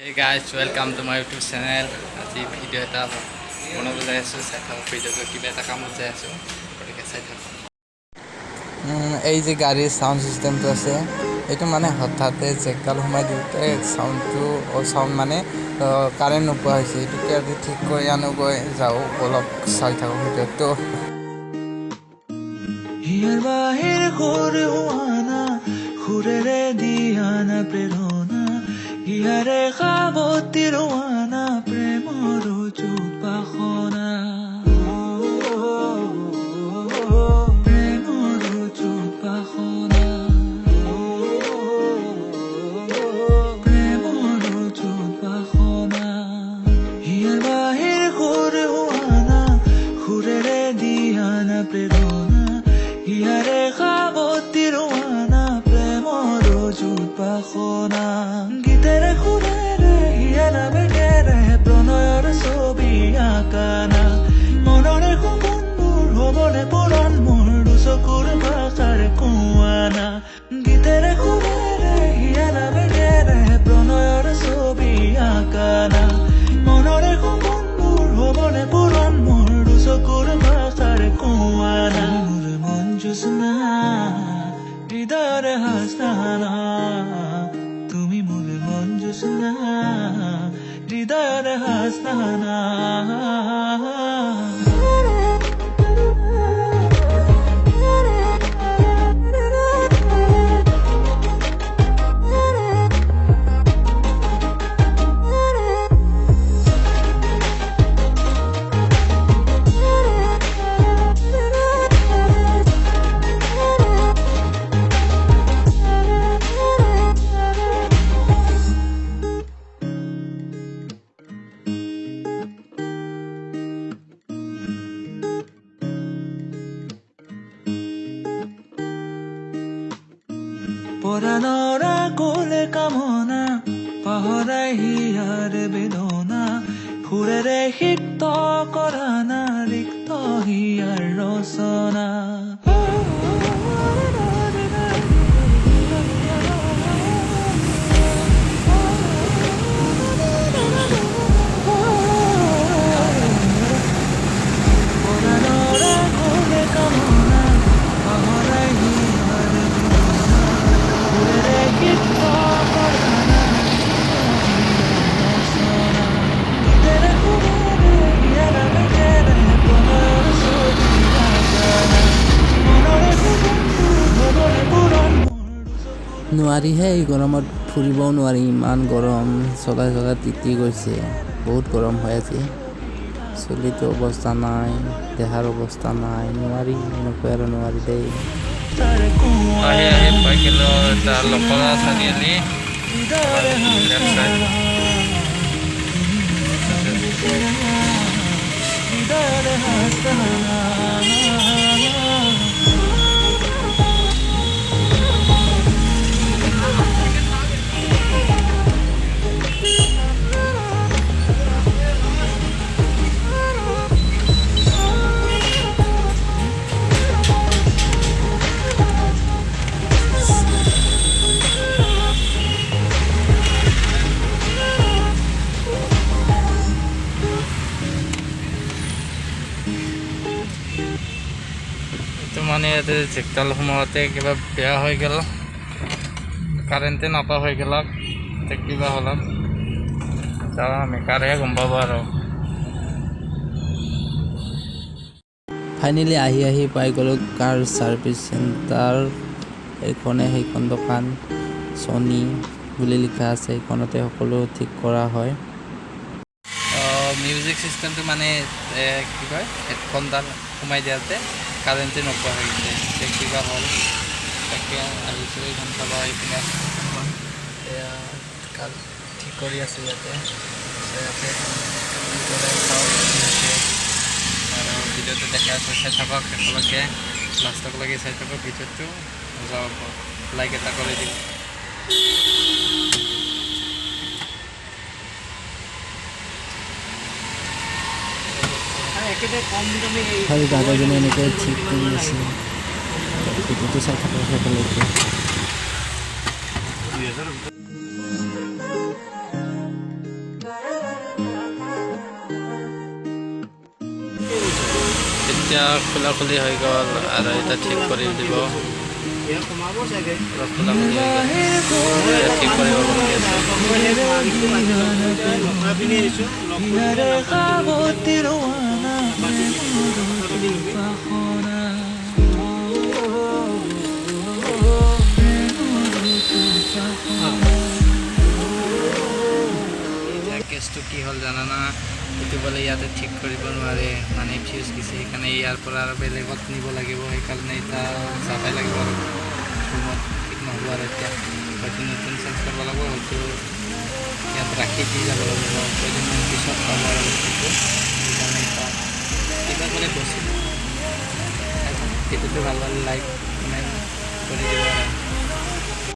Hey guys, welcome to my YouTube channel. আজি video এটা বনাব যাই আছোঁ, চাই থাকক ভিডিঅ'টো কিবা এটা কামত যাই আছোঁ, গতিকে চাই থাকক। এই যে গাড়ীৰ চাউণ্ড চিষ্টেমটো আছে, এইটো মানে হঠাতে জেকডাল সোমাই দিওঁতে চাউণ্ড মানে কাৰেণ্ট নোপোৱা হৈছে। এইটোকে আজি ঠিক কৰি আনোগৈ যাওঁ, অলপ চাই থাকক ভিডিঅ'টো। হিয়াৰ বাহিৰ সৰু হোৱানা সুৰেৰে দিয়ানা প্ৰেৰণা হিয়াৰে সাৱতি ৰোৱানা প্ৰেমৰ চুপাসনা প্ৰেমৰ চুপাসনা প্ৰেমৰ চুপাসনা হিয়াৰ বাহিৰ সৰু হোৱানা সুৰেৰে দিয়ানা প্ৰেৰণা হিয়াৰে সাৱতি ৰোৱানা প্ৰেমৰ চুপাসনা গীতেৰে সুৰেৰে হিয়াৰা বেগেৰে প্ৰণয়ৰ ছবি আঁকানা মনৰে সপোনবোৰ হ'বনে পূৰণ মোৰ দুচকুৰ ভাষাৰ কোৱানা গীতেৰে সুৰেৰে হিয়াৰা বেগেৰে প্ৰণয়ৰ ছবি আঁকানা মনৰে সপোনবোৰ হ'বনে পূৰণ মোৰ দুচকুৰ ভাষাৰ কোৱানা জোৎস্না হৃদয়ৰে হাসনা তুমি মোৰ মন জোৎস্না হৃদয়ৰে হাসনা পৰাণৰা কোলে কামনা পাহৰাই হিয়াৰে বেদনা সুৰেৰে সিক্ত কৰা না ৰিক্ত হিয়াৰ ৰচনা পৰাণৰা কোলে কামনা পাহৰাই হিয়াৰে সুৰেৰে সিক্ত কৰা না ৰচনা গীতেৰে সুৰেৰে হিয়াৰা বেগেৰে প্ৰণয়ৰ ছবি আঁকানা মনৰে সপোনবোৰ হ'বনে পূৰণ নোৱাৰিহে এই গৰমত ফুৰিবও নোৱাৰি, ইমান গৰম, চলাই চলাই তিতি গৈছে, বহুত গৰম হৈ আছে। চলিতো অৱস্থা নাই, দেহাৰ অৱস্থা নাই, নোৱাৰি এনেকৈ আৰু নোৱাৰি দেই। আহি পাই গ'লো এটা লখৰা চাৰিআলি, লেফ্ট চাইড। হৃদয়ৰে হাসনা মানে ইয়াতে জেকডাল সোমাওঁতে কিবা বেয়া হৈ গ'ল, কাৰেণ্টে নাপা হৈ গ'ল, কিবা হ'ল এতিয়া মেকাৰহে গম পাব আৰু। ফাইনেলি আহি পাই গ'লোঁ কাৰ ছাৰ্ভিচ চেণ্টাৰ। এইখনে সেইখন দোকান, ছনী বুলি লিখা আছে, এইখনতে সকলো ঠিক কৰা হয়। মিউজিক চিষ্টেমটো মানে কি কয়, হেডফোনডাল সোমাই দিয়াতে কাৰেণ্টে নোপোৱা হৈ গৈছে, এতিয়া কিবা হ'ল তাকে আহিছোঁ। এইখন চাব আহি পিনে এয়া ঠিক কৰি আছে ইয়াতে আৰু ভিডিঅ'টো দেখাই আছোঁ, চাই থাকক শেষলৈকে, লাষ্টলৈকে চাই থাকক ভিডিঅ'টো, মজা হ'ব, লাইক এটা কৰি দিম। হয়, দাদাজনে এনেকৈ ঠিক কৰি আছে, ভিডিঅ'টো চাই থাকক শেষলৈকে। এতিয়া খোলাখুলি হৈ গ'ল আৰু এতিয়া ঠিক কৰি দিব। খোলাখুলি হৈ গ'ল, ঠিক কৰিব বাকী আছে। কিনারে খাবতি রোয়ানা এতিয়া কেছটো কি হ'ল জানানা, এইটো বোলে ইয়াতে ঠিক কৰিব নোৱাৰে, মানে ফিউজ গেছে, সেইকাৰণে ইয়াৰ পৰা আৰু বেলেগত নিব লাগিব। সেইকাৰণে এতিয়া যাবই লাগিব আৰু ৰুমত, ঠিক নহ'ব আৰু এতিয়া হয়তো নতুন চেঞ্জ কৰিব লাগিব, হয়তো ইয়াত ৰাখি দি যাব লাগিব, কেইদিনমান পিছত পাব আৰু বস্তুটো। সেইকাৰণে এতিয়া কিবা কৰি বস্তু ভিডিঅ'টো ভাল পালে লাইক কমেণ্ট কৰি দিব।